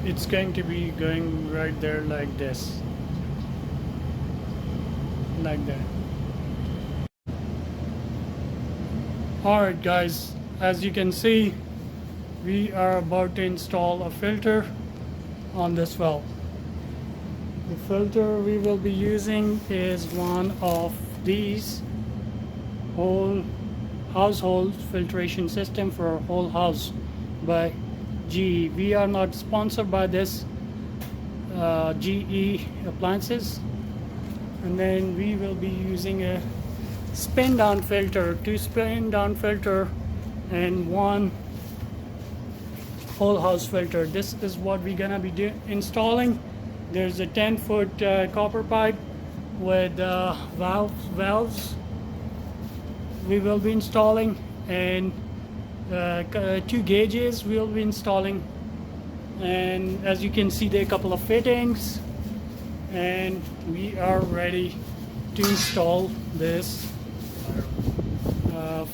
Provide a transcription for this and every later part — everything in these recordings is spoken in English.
it's going to be going right there like this, like that. Alright guys, as you can see, we are about to install a filter on this valve. The filter we will be using is one of these whole household filtration system for whole house by GE. We are not sponsored by this GE appliances. And then we will be using a spin down filter, two spin down filter and one whole house filter. This is what we're gonna be installing. There's a 10-foot copper pipe with valves we will be installing, and 2 gauges we'll be installing. And as you can see, there are a couple of fittings, and we are ready to install this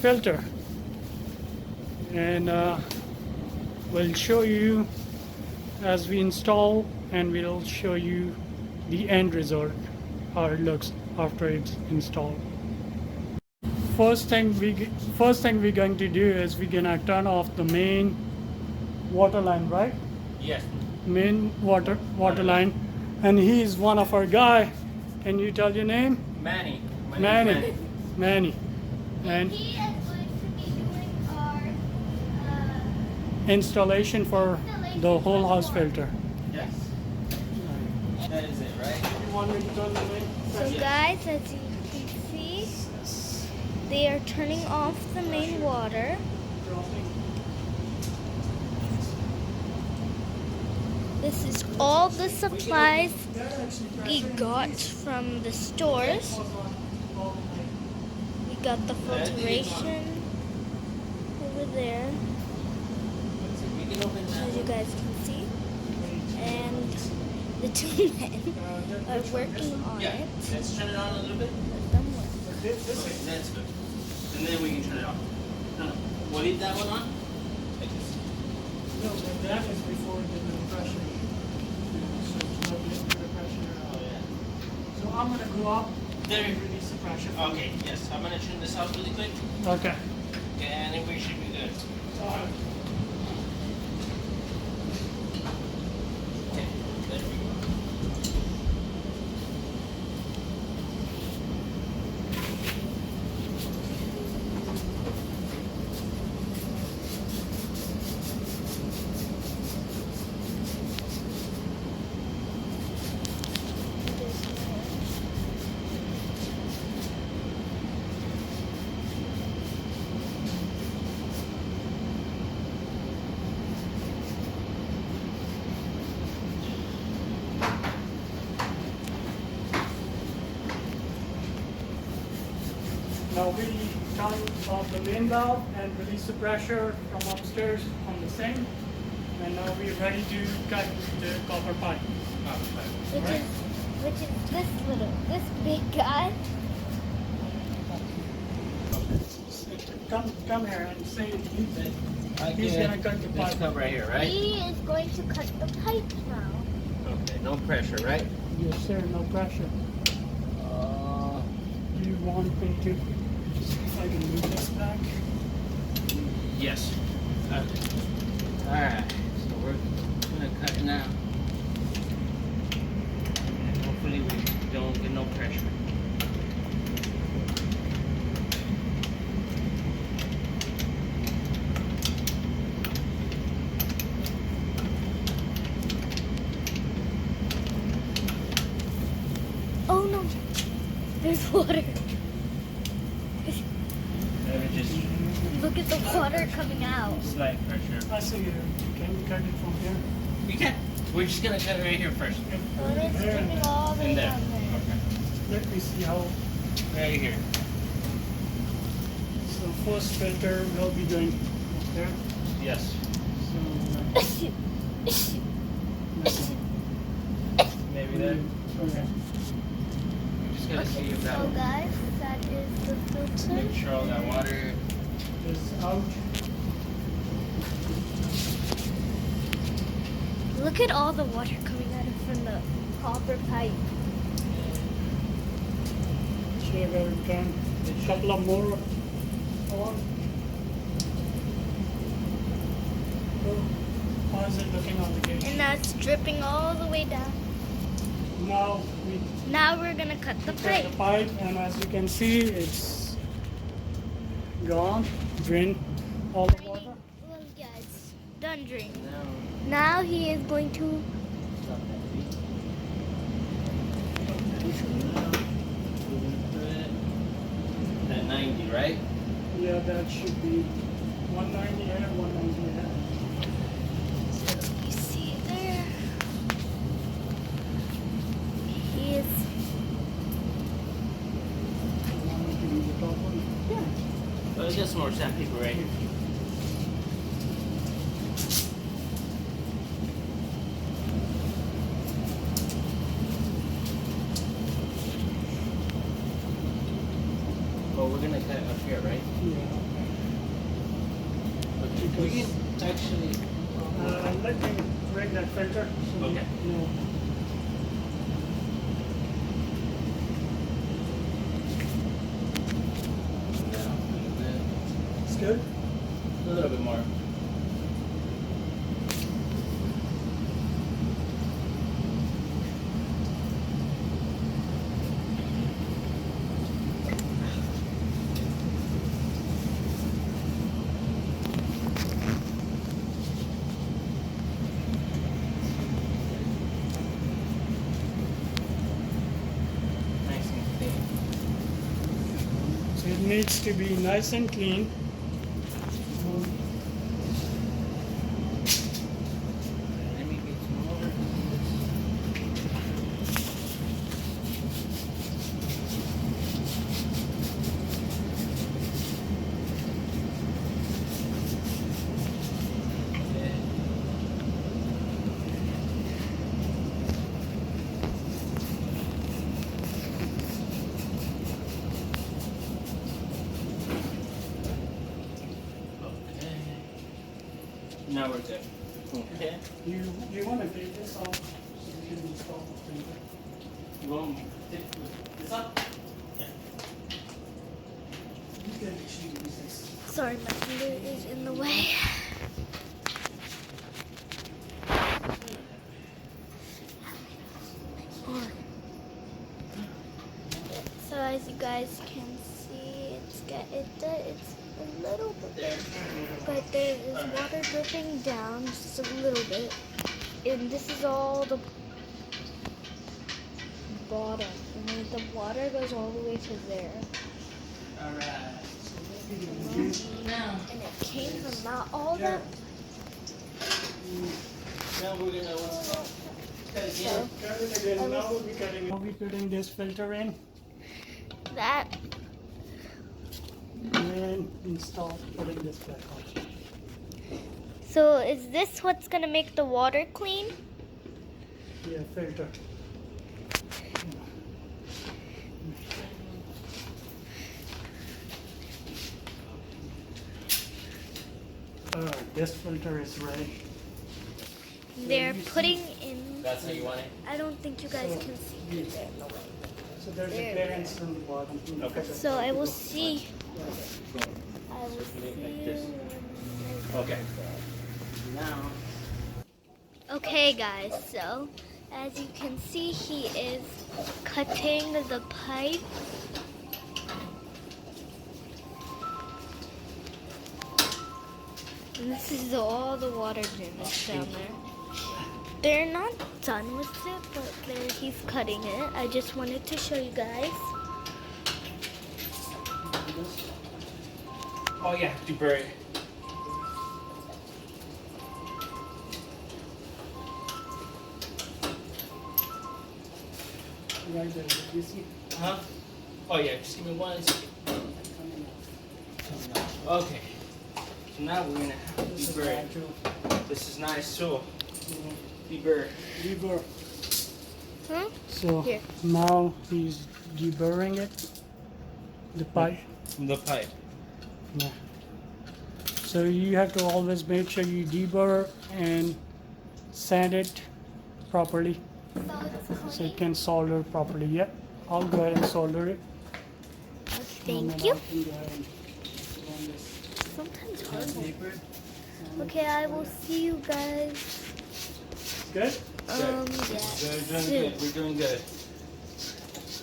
filter. And we'll show you as we install, and we'll show you the end result, how it looks after it's installed. First thing we're going to do is we're gonna turn off the main water line, right? Yes. Main water line. And he is one of our guy. Can you tell your name? Manny. Manny. And He is going to be doing our installation for the whole house filter. Yes. That is it, right? You want me to turn the main? So guys, as you can see, they are turning off the main water. This is all the supplies we got from the stores. We got the filtration over there, as you guys can see. And the 2 men are working on Yeah. it. Let's turn it on a little bit. Let them work. Okay, that's good. And then we can turn it off. No. We'll leave that one on? Like this. No, but that is before the pressure. So it's not yet the pressure. Oh, yeah. So I'm gonna go up There. and release the pressure. Okay, yes. I'm going to turn this off really quick. Okay. And then we should be good. Alright. Okay, there we go. Now we turn off the main valve and release the pressure from upstairs from the sink. And now we're ready to cut the copper pipe. Which is this big guy. Come here and say he's Okay. gonna cut the This pipe. cup right here, right? He is going to cut the pipe now. Okay, no pressure, right? Yes sir, no pressure. Do you want me to, if I can move this back? Yes. Okay. Alright, so we're gonna cut it now. And hopefully we don't get no pressure. Oh no, there's water. Maybe just Look at the water coming out. slight pressure. I see you. Can you cut it from here? We can. We're just gonna cut it right here first. Oh, it's dripping all the way And there. down there. Okay. Let me see how. Right here. So first filter will be going there. Yes. So Maybe that. okay. I'm just gonna see if that So guys, that is the filter. make sure all that water. Is out. Look at all the water coming out from the copper pipe. So we've done a couple of more on. So, how's it looking on the gauge? And that's dripping all the way down. Now Now we're gonna cut the cut pipe. the pipe, and as you can see, it's gone, drained all the water. Well, yeah, it's done draining. Now, Now he is going to. stop that feet. Now, we're gonna put it at 90, right? Yeah, that should be 190 here, 190 here. You see there? He is. You want me to do the top one? Yeah. But just more sandpaper right here. Well, we're gonna cut up here, right? Yeah. Okay. We can actually. Let me bring that filter. So Okay. you know. Yeah, a little bit. It's good. A little bit more. Nice and clean. So it needs to be nice and clean. Let me get some more. Okay. Now we're good. Okay. You want to take this off so you can install the filter. You want me to tip this up? Yeah. You can actually use this. Sorry, my finger is in the way. So as you guys can see, it's a little bit, but there is water dripping down just a little bit, and this is all the bottom, and then the water goes all the way to there, Alright. and it came from that all that. Now we're gonna cut again. So Cut it again. Now we'll be cutting. Now we're putting this filter in that and install putting this back on. So is this what's gonna make the water clean? Yeah, filter. This filter is ready. They're putting in. That's how you want it? I don't think you guys can see it. They're in the way. So there's a clearance on the bottom. Okay. So I will see. I will Like this. see. Okay. Now. Okay, guys. So as you can see, he is cutting the pipe. And this is all the water damage down there. They're not done with it, but he's cutting it. I just wanted to show you guys. Oh yeah, to bury it. Right there. You see? Huh? Oh yeah, just give me 1 second. Okay. So now we're gonna have to This is deburr it. actual. This is nice too. Deburr. Deburr. Huh? So Here. now he's deburring it. The pipe. From the pipe. Yeah. So you have to always make sure you deburr and sand it properly so it can solder properly. Yeah, I'll go ahead and solder it. Thank you. Sometimes hard. Okay, I will see you guys. Good? Yeah. We're doing good. We're doing good.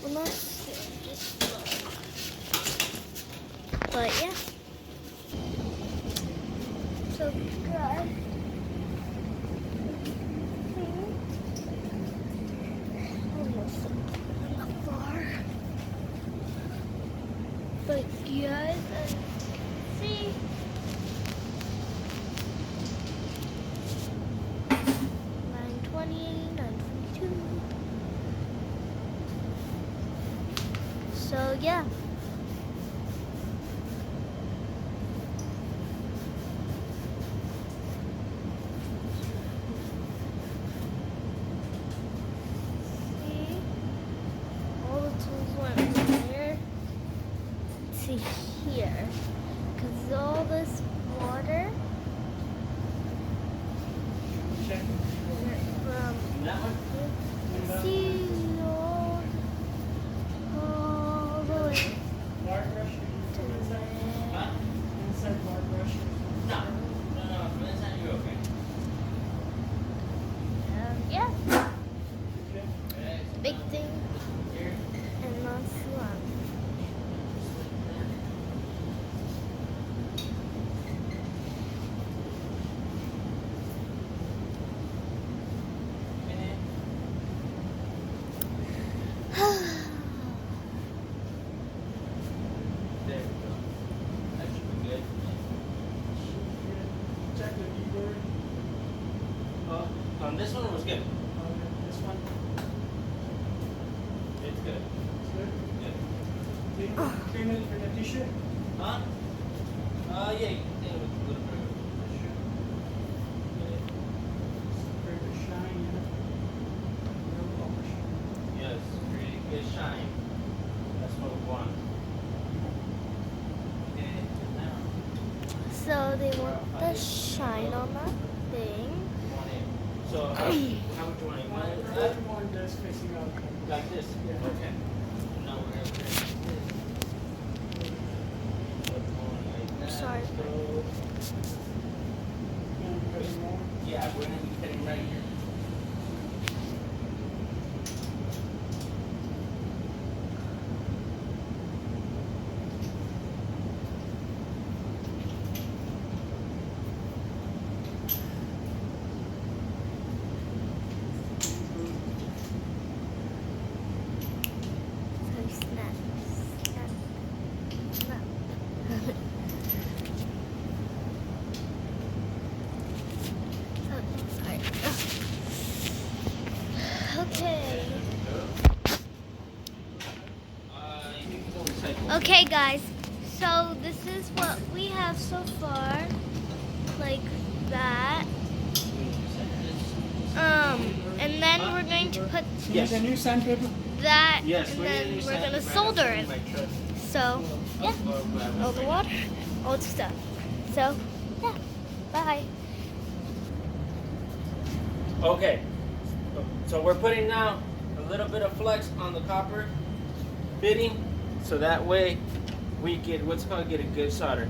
Well, not soon, just but yeah. So guys. Almost on the floor. But guys, as you can see, so yeah. See, all the tools went from here to here, because all this water Check. went from That one? see all the way Bar brush. to there. Huh? Inside bar brush. No. No. From this side, you're okay. Yeah, Okay. big thing Here. and not slum. There we go. That should be good. Check the keyboard. This one was good. This one. It's good. Good. Good. Clean it with a tissue. Huh? Yeah, you can clean it with a little bit of tissue. Very good shine, you know. Real polish. Yes, really good shine. That's what we want. Okay, now So they want the shine on that thing. you want it. So how would you want it? You want it I want this facing out. like this? Yeah. Okay. Now we're gonna put it like this. Put one like that. Sorry. Yeah, we're gonna be cutting right here. So snap, snap, snap. Oh, sorry. Okay. You can go recycle. Okay, guys. So this is what we have so far, like that. And then we're going to put Yes. Need a new sandpaper? that, Yes, and we're then gonna use we're that gonna right solder up it. in my truck. So yeah, all the water, all the stuff. So yeah, bye. Okay, so we're putting now a little bit of flux on the copper fitting, so that way we get get a good solder.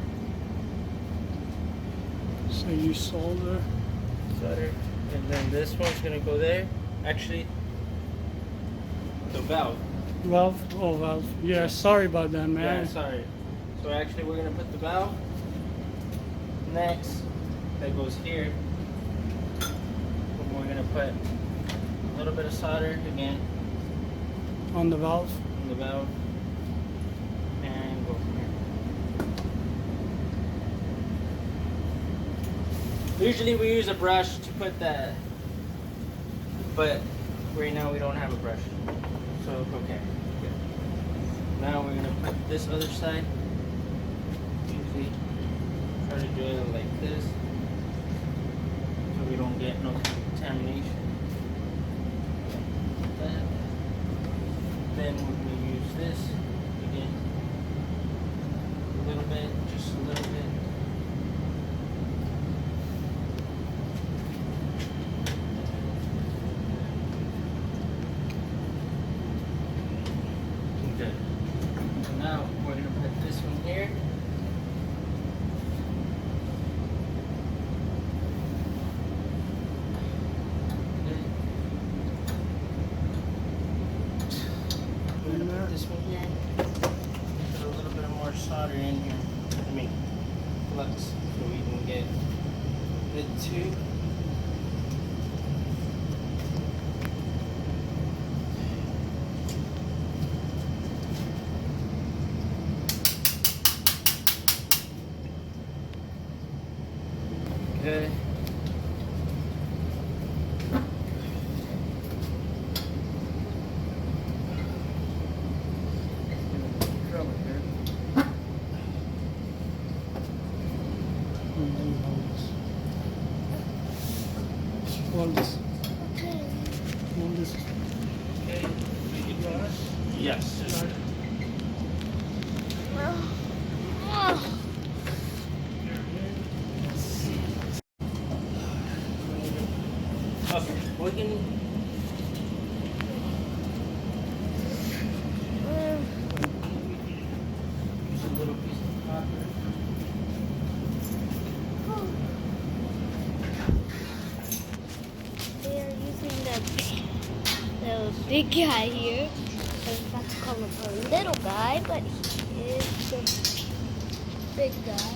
So you solder. Solder, and then this one's gonna go there. Actually, the valve. Valve? Oh, valve. Yeah, sorry about that, man. Yeah, sorry. So actually, we're gonna put the valve next. That goes here. And we're gonna put a little bit of solder again On the valve. in the valve, and go from here. Usually we use a brush to put that, but right now we don't have a brush, so okay. Now we're gonna put this other side. Usually try to do it like this, so we don't get no contamination. Like that. Then we're gonna use this again, a little bit, just a little bit. 2. Okay. Hold this. Okay. Hold this. Okay. Yes. Okay. We can. Use a little piece of copper. They are using the big guy here. I was about to call him a little guy, but he is the big guy.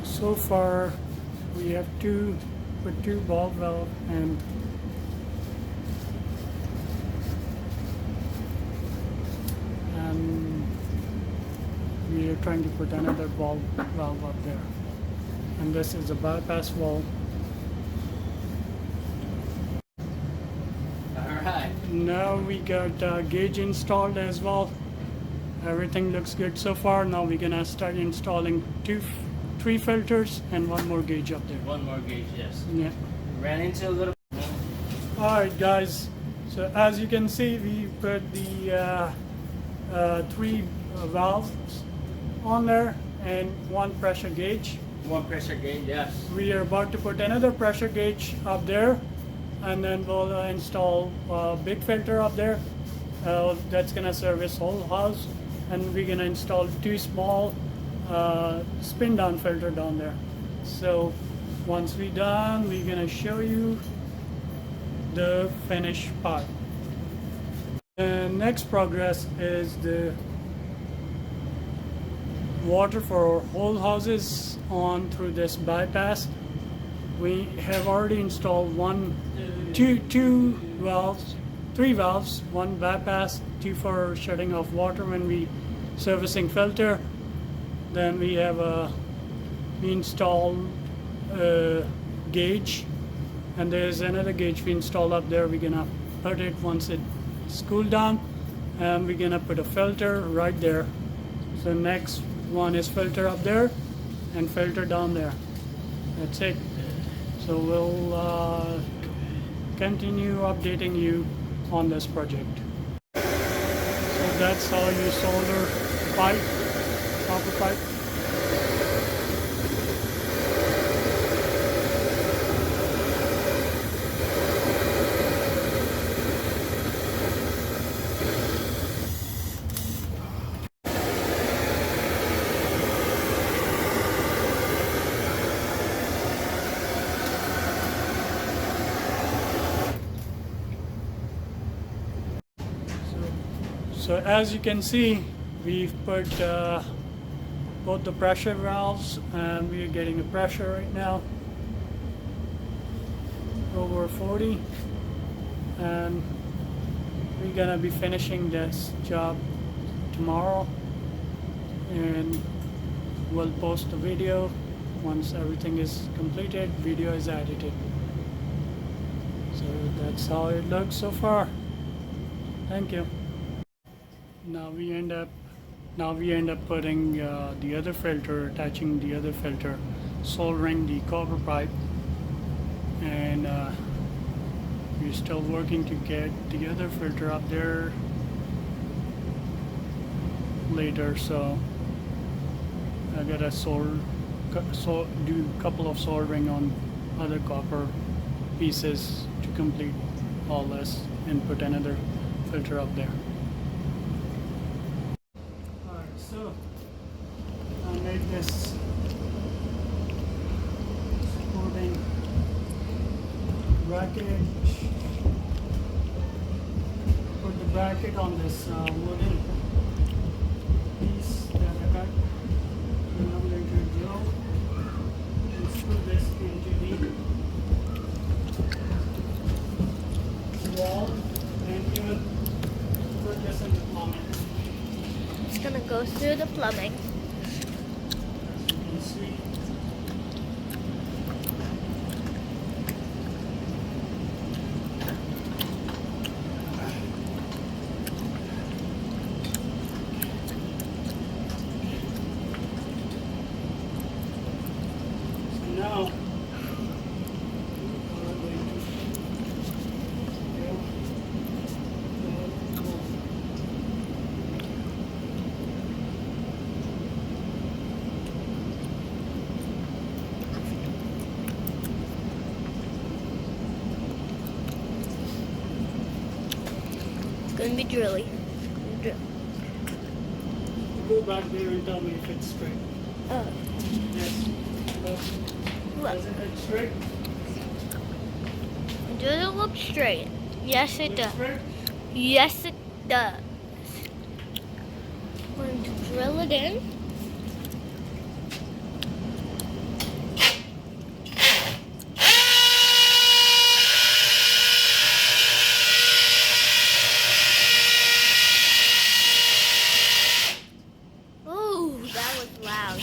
So far, we have two ball valve and we are trying to put another ball valve up there. And this is a bypass valve. Alright. Now we got gauge installed as well. Everything looks good so far. Now we're gonna start installing three filters and one more gauge up there. One more gauge, yes. Yeah. Ran into a little. Alright guys, so as you can see, we put the three valves on there and one pressure gauge. One pressure gauge, yes. We are about to put another pressure gauge up there, and then we'll install a big filter up there that's gonna service whole house, and we're gonna install two small spin down filter down there. So once we're done, we're gonna show you the finished part. The next progress is the water for whole houses on through this bypass. We have already installed two valves, three valves, one bypass, two for shutting off water when we servicing filter. Then we have we installed a gauge, and there's another gauge we installed up there. We're gonna put it once it's cooled down, and we're gonna put a filter right there. So next one is filter up there and filter down there. That's it. So we'll continue updating you on this project. So that's how you solder pipe, copper pipe. So as you can see, we've put both the pressure valves, and we are getting the pressure right now over 40, and we're gonna be finishing this job tomorrow, and we'll post the video once everything is completed. Video is edited. So that's how it looks so far. Thank you. Now we end up putting the other filter, attaching the other filter, soldering the copper pipe, and We're still working to get the other filter up there later, so I gotta do a couple of soldering on other copper pieces to complete all this and put another filter up there. Alright, so I made this supporting bracket. Put the bracket on this wooden piece that I cut. And I'm going to drill and screw this into the wall and even put this in the plumbing. It's gonna go through the plumbing. As you can see. Now, we're going to drill the hole. It's gonna be drilly. Drill. Go back there and tell me if it's straight. Oh, Yes. look. Does it look straight? Does it look straight? Yes, it Looks does. straight? Yes, it does. I'm going to drill it in. Ooh, that was loud.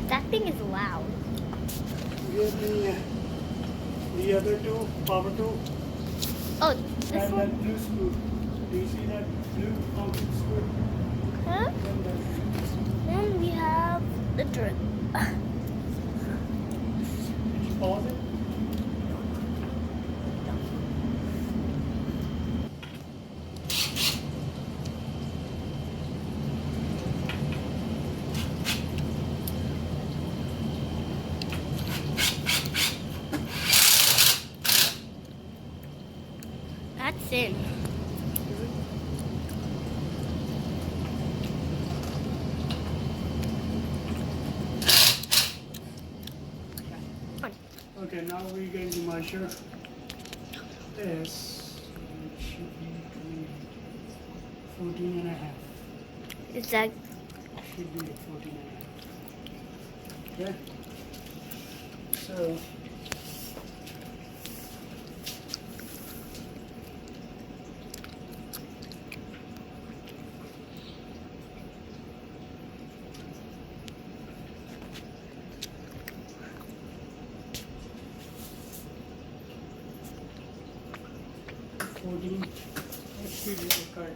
That thing is loud. Here's the other two, power tool, Oh, this and one? that blue screw. Do you see that blue concrete screw? Huh? And that Then we have the drill. Did you pause it? That's in. Okay, now we're going to measure this. It should be 14 and a half. Is that Should be 14 and a half. Okay? So, should be cut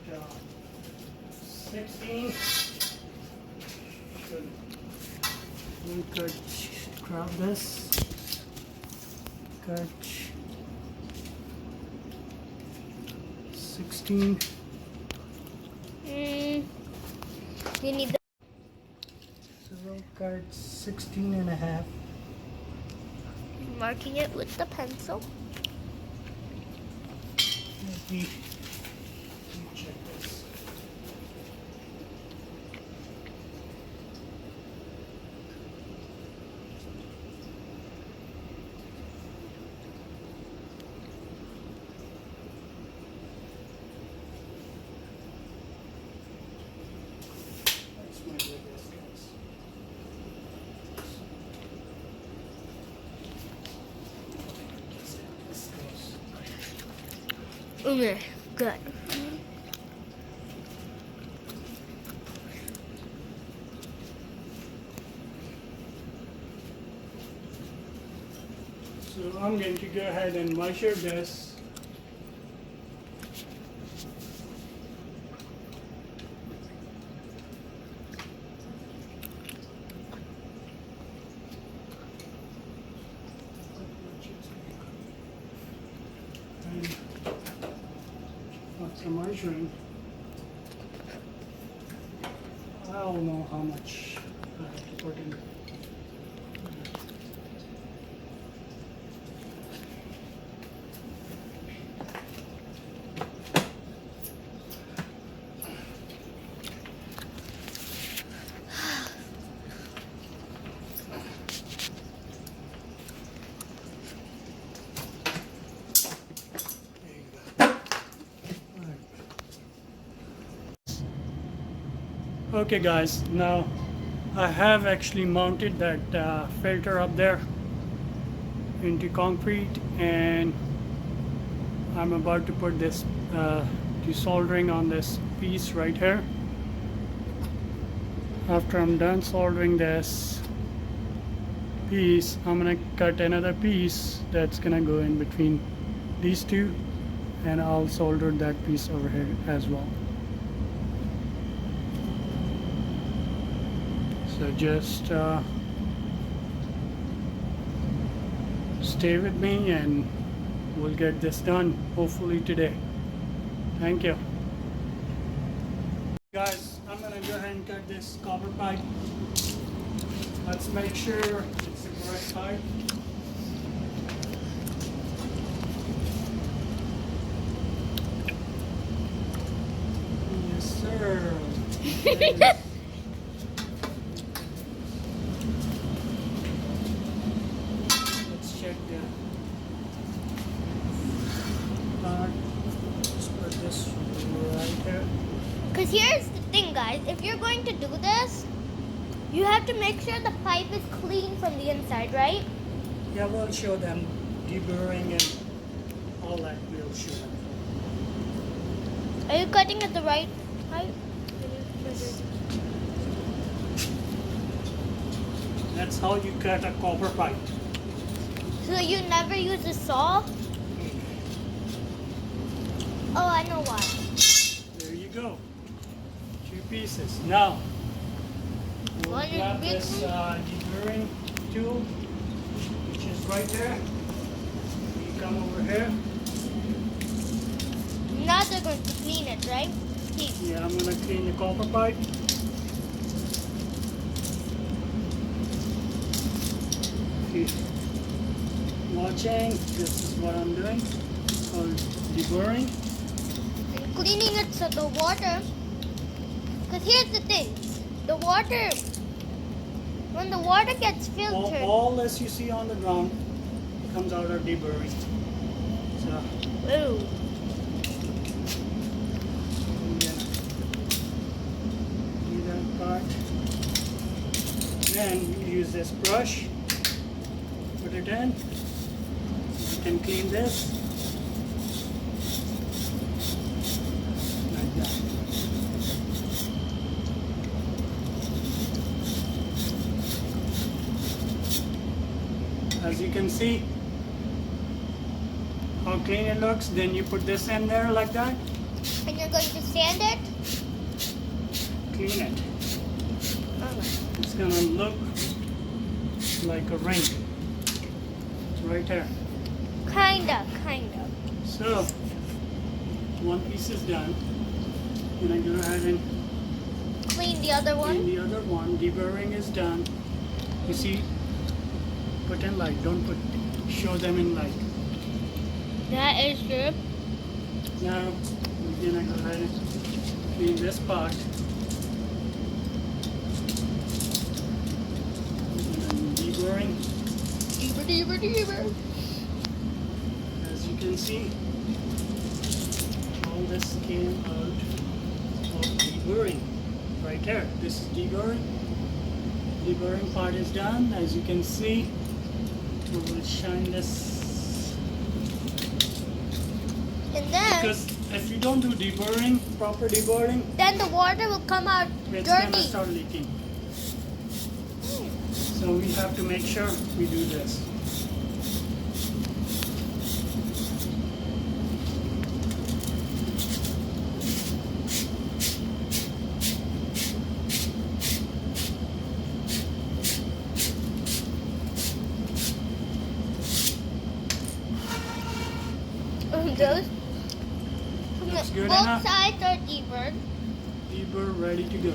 16. Should we cut, grab this, cut 16. you need the So we'll cut 16 and a half. marking it with the pencil. Let me check this. That's my biggest guess. This goes. Okay, good. So I'm going to go ahead and measure this measuring. I don't know how much I have to put in. Okay guys, now I have actually mounted that filter up there into concrete, and I'm about to put this to soldering on this piece right here. After I'm done soldering this piece, I'm gonna cut another piece that's gonna go in between these two, and I'll solder that piece over here as well. So just stay with me and we'll get this done hopefully today. Thank you. Guys, I'm gonna go ahead and cut this copper pipe. Let's make sure it's the correct pipe. Yes, sir. Let's check that. Let's put this right here. Because here's the thing, guys. If you're going to do this, you have to make sure the pipe is clean from the inside, right? Yeah, we'll show them deburring and all that. We'll show them. Are you cutting at the right height? That's how you cut a copper pipe. So you never use a saw? Oh, I know why. There you go. 2 pieces. Now, we'll One is grab big this deburring tool, which is right there. You come over here. Now they're going to clean it, right? Keep. Yeah, I'm gonna clean the copper pipe. Keep watching. This is what I'm doing. It's called deburring. And cleaning it so the water. Because here's the thing. The water, when the water gets filtered. All this you see on the ground comes out of deburring. So, Ooh. do that part. Then you use this brush, put it in. You can clean this like that. As you can see how clean it looks. Then you put this in there like that. And you're going to sand it? Clean it. Okay. It's gonna look like a ring. It's right there. Kinda. So, one piece is done. And I'm gonna go ahead and Clean the other one. clean the other one. Deburring is done. You see, put in light. Don't show them in light. That is true. Now, we're gonna go ahead and clean this part. And deburring. Deeper. As you can see, all this came out of deburring. Right there. This is deburring. Deburring part is done. As you can see, we will shine this. And then, Because if you don't do deburring, proper deburring, then the water will come out it's gonna dirty. start leaking. So we have to make sure we do this. Those. Looks good Both enough. sides are deburred. Deburr ready to go.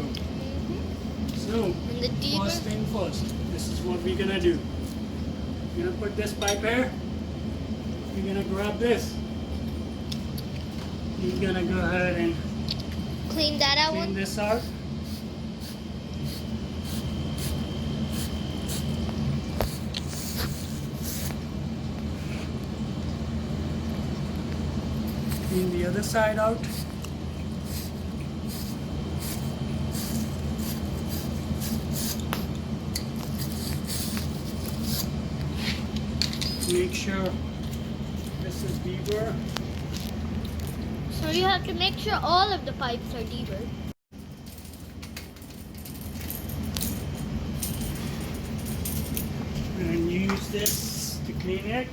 So, And the deburr. first thing first, this is what we're gonna do. You're gonna put this pipe here. You're gonna grab this. You're gonna go ahead and Clean that out. clean this out. Clean the other side out. Make sure this is deburr. So you have to make sure all of the pipes are deburred. And use this to clean it.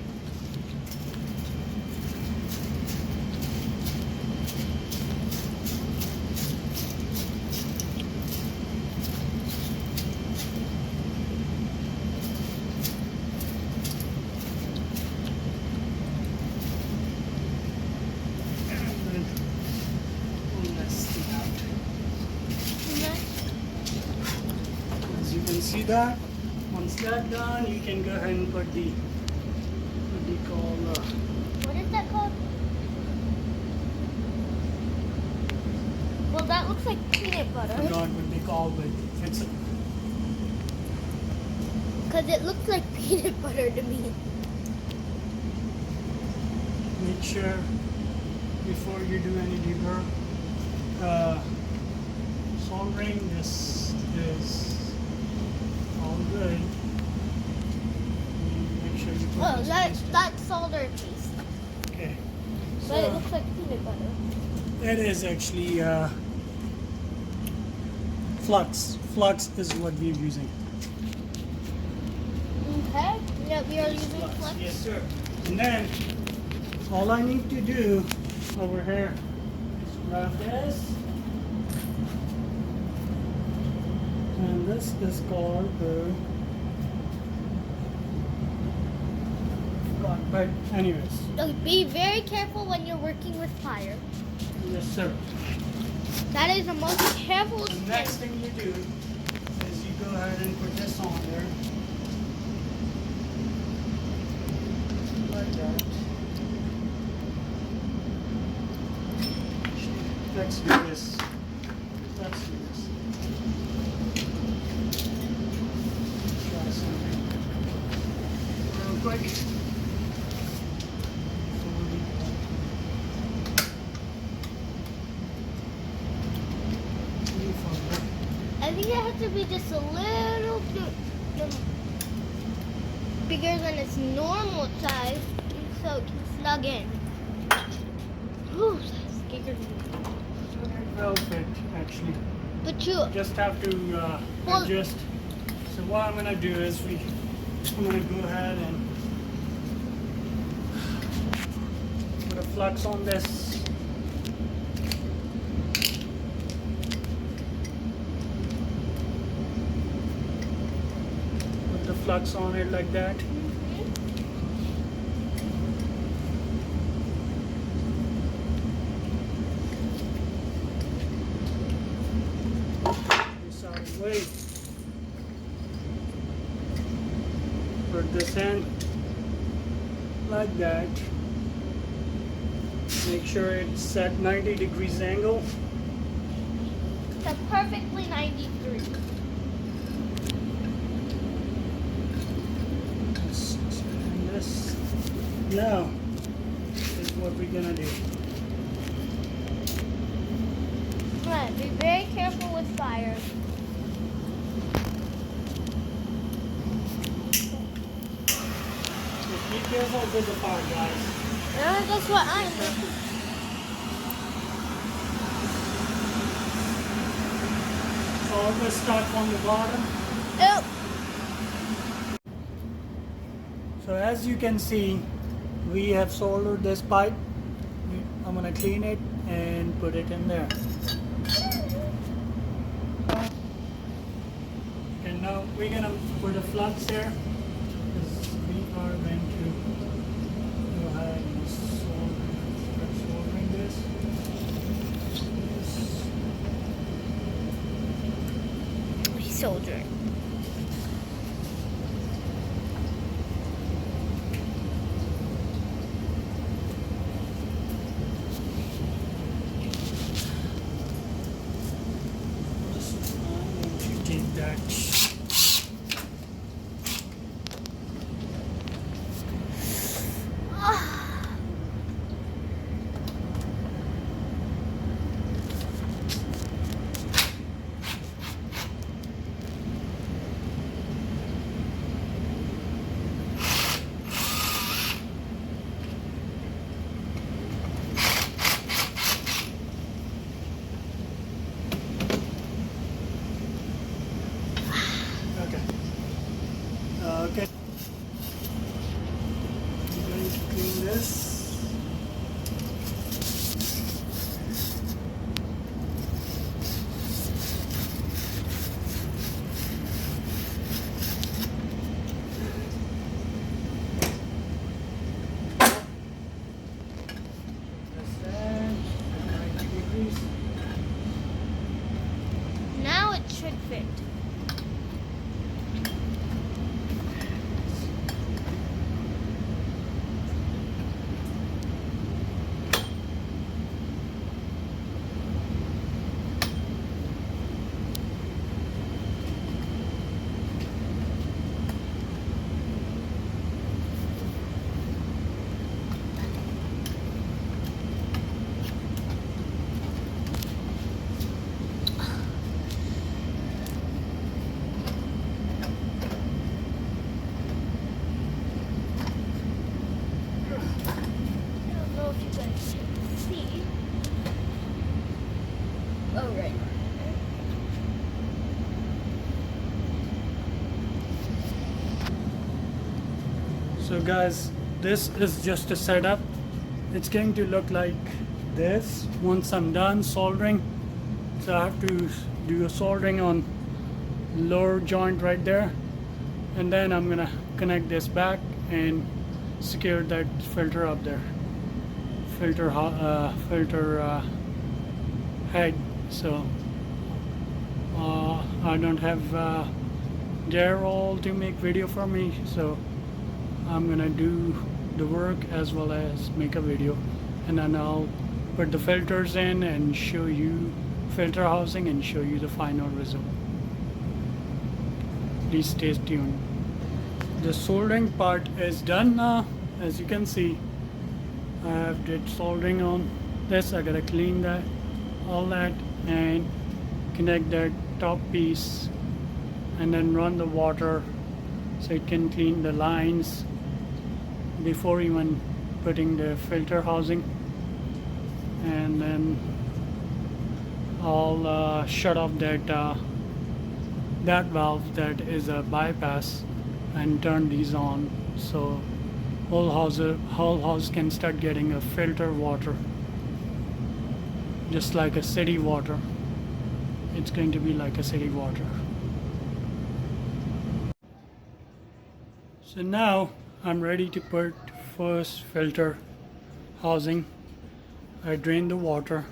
As you can see that, once that's done, you can go ahead and put the what do you call What is that called? Well, that looks like peanut butter. forgot what they call, but it's Because it looks like peanut butter to me. make sure before you do any deburr, soldering this is all good. Make sure you put Well, this that's paste in. that's solder paste, Okay. but it So looks like peanut butter. that is actually flux. Flux is what we're using. Okay. Yeah, we are It's using flux. Yes, sir. And then all I need to do over here is grab this. And this is called the God, but anyways. So be very careful when you're working with fire. Yes, sir. That is the most careful The next thing you do is you go ahead and put this on there. Like that. Let's do this. Let's do this. Try something real quick. I think it has to be just a little bit bigger than its normal size so it can snug in. Ooh, that scared me. Well fit, actually. But you, Just have to Well- adjust. So what I'm gonna do is I'm gonna go ahead and put a flux on this. Put the flux on it like that. This out of the way. Put this in like that. Make sure it's at 90 degrees angle. that's perfectly 93. And this now is what we're gonna do. Right, be very careful with fire. Just be careful with the fire, guys. That's what I'm doing. So always start from the bottom. Oh, So as you can see, we have soldered this pipe. I'm gonna clean it and put it in there. And now we're gonna put a flux here because we are going to go ahead and start soldering this. soldering. You take that. Okay. Okay. I'm going to clean this. Now it should fit. Oh, right. So guys, this is just a setup. It's going to look like this once I'm done soldering. So I have to do a soldering on lower joint right there, and then I'm gonna connect this back and secure that filter up there, filter head. So I don't have Daryl to make video for me, so I'm gonna do the work as well as make a video, and then I'll put the filters in and show you filter housing and show you the final result. Please stay tuned. The soldering part is done now. As you can see, I have did soldering on this. I gotta clean that, all that, and connect that top piece, and then run the water so it can clean the lines before even putting the filter housing. And then I'll shut off that valve that is a bypass and turn these on, so whole house can start getting a filter water, just like a city water. It's going to be like a city water. So now I'm ready to put first filter housing. I drain the water,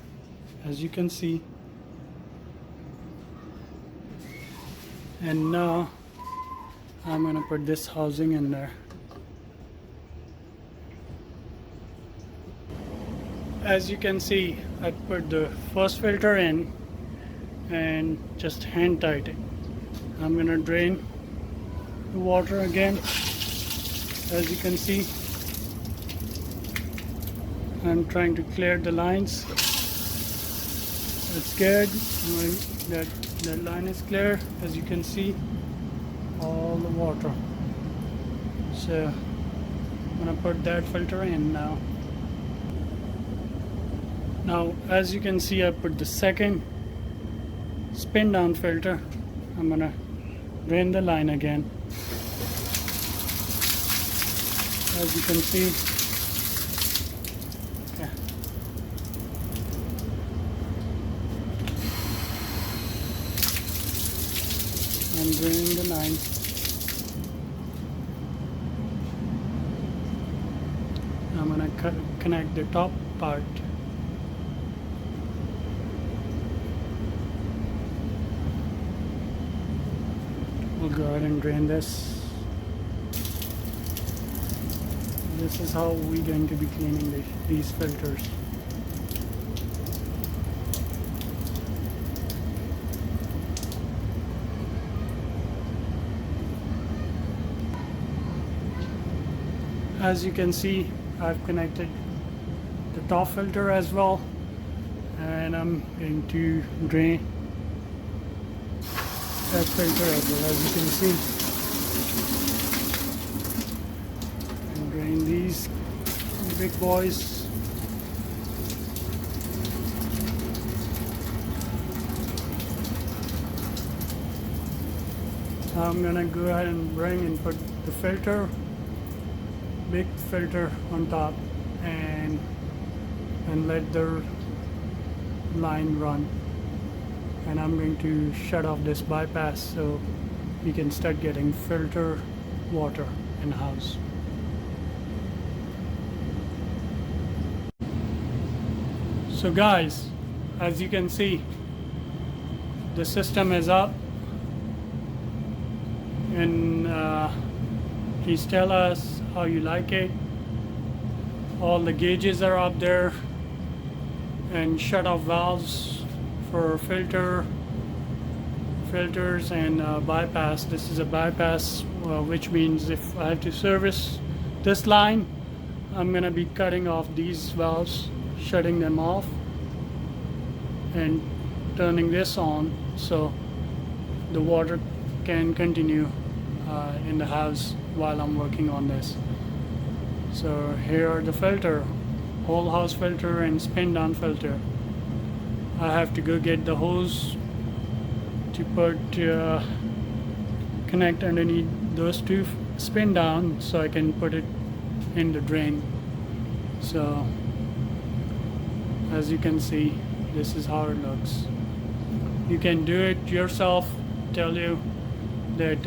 as you can see, and now I'm gonna put this housing in there. As you can see, I put the first filter in and just hand tight it. I'm gonna drain the water again. As you can see, I'm trying to clear the lines. That's good. That line is clear. As you can see, all the water. So I'm gonna put that filter in now. Now, as you can see, I put the second spin down filter. I'm gonna drain the line again. As you can see, okay. I'm draining the line. I'm gonna connect the top part. go ahead and drain this. This is how we're going to be cleaning these filters. As you can see, I've connected the top filter as well, and I'm going to drain that filter as well, as you can see, and drain these big boys. I'm gonna go ahead and bring and put the filter, big filter on top, and let the line run. And I'm going to shut off this bypass so we can start getting filter water in the house. So guys, as you can see, the system is up, and please tell us how you like it. All the gauges are up there, and shut off valves for filters and bypass. This is a bypass, which means if I have to service this line, I'm gonna be cutting off these valves, shutting them off, and turning this on so the water can continue in the house while I'm working on this. So here are the filter, whole house filter and spin down filter. I have to go get the hose to put connect underneath those two spin down so I can put it in the drain. So as you can see, this is how it looks. You can do it yourself. Tell you that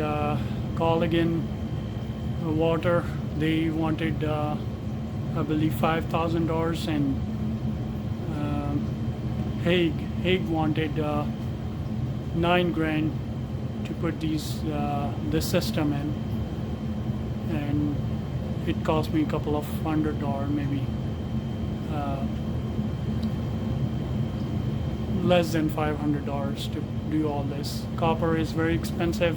Colligan water, they wanted I believe $5,000, and Hague wanted $9,000 to put this system in, and it cost me a couple of $100, maybe less than $500 to do all this. Copper is very expensive,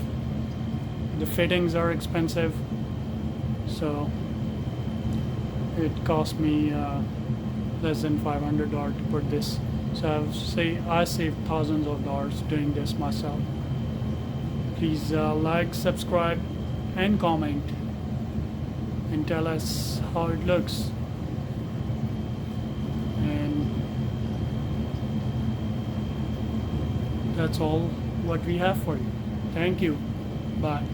the fittings are expensive, so it cost me less than $500 to put this. So I saved thousands of dollars doing this myself. Please like, subscribe, and comment, and tell us how it looks. And that's all what we have for you. Thank you. Bye.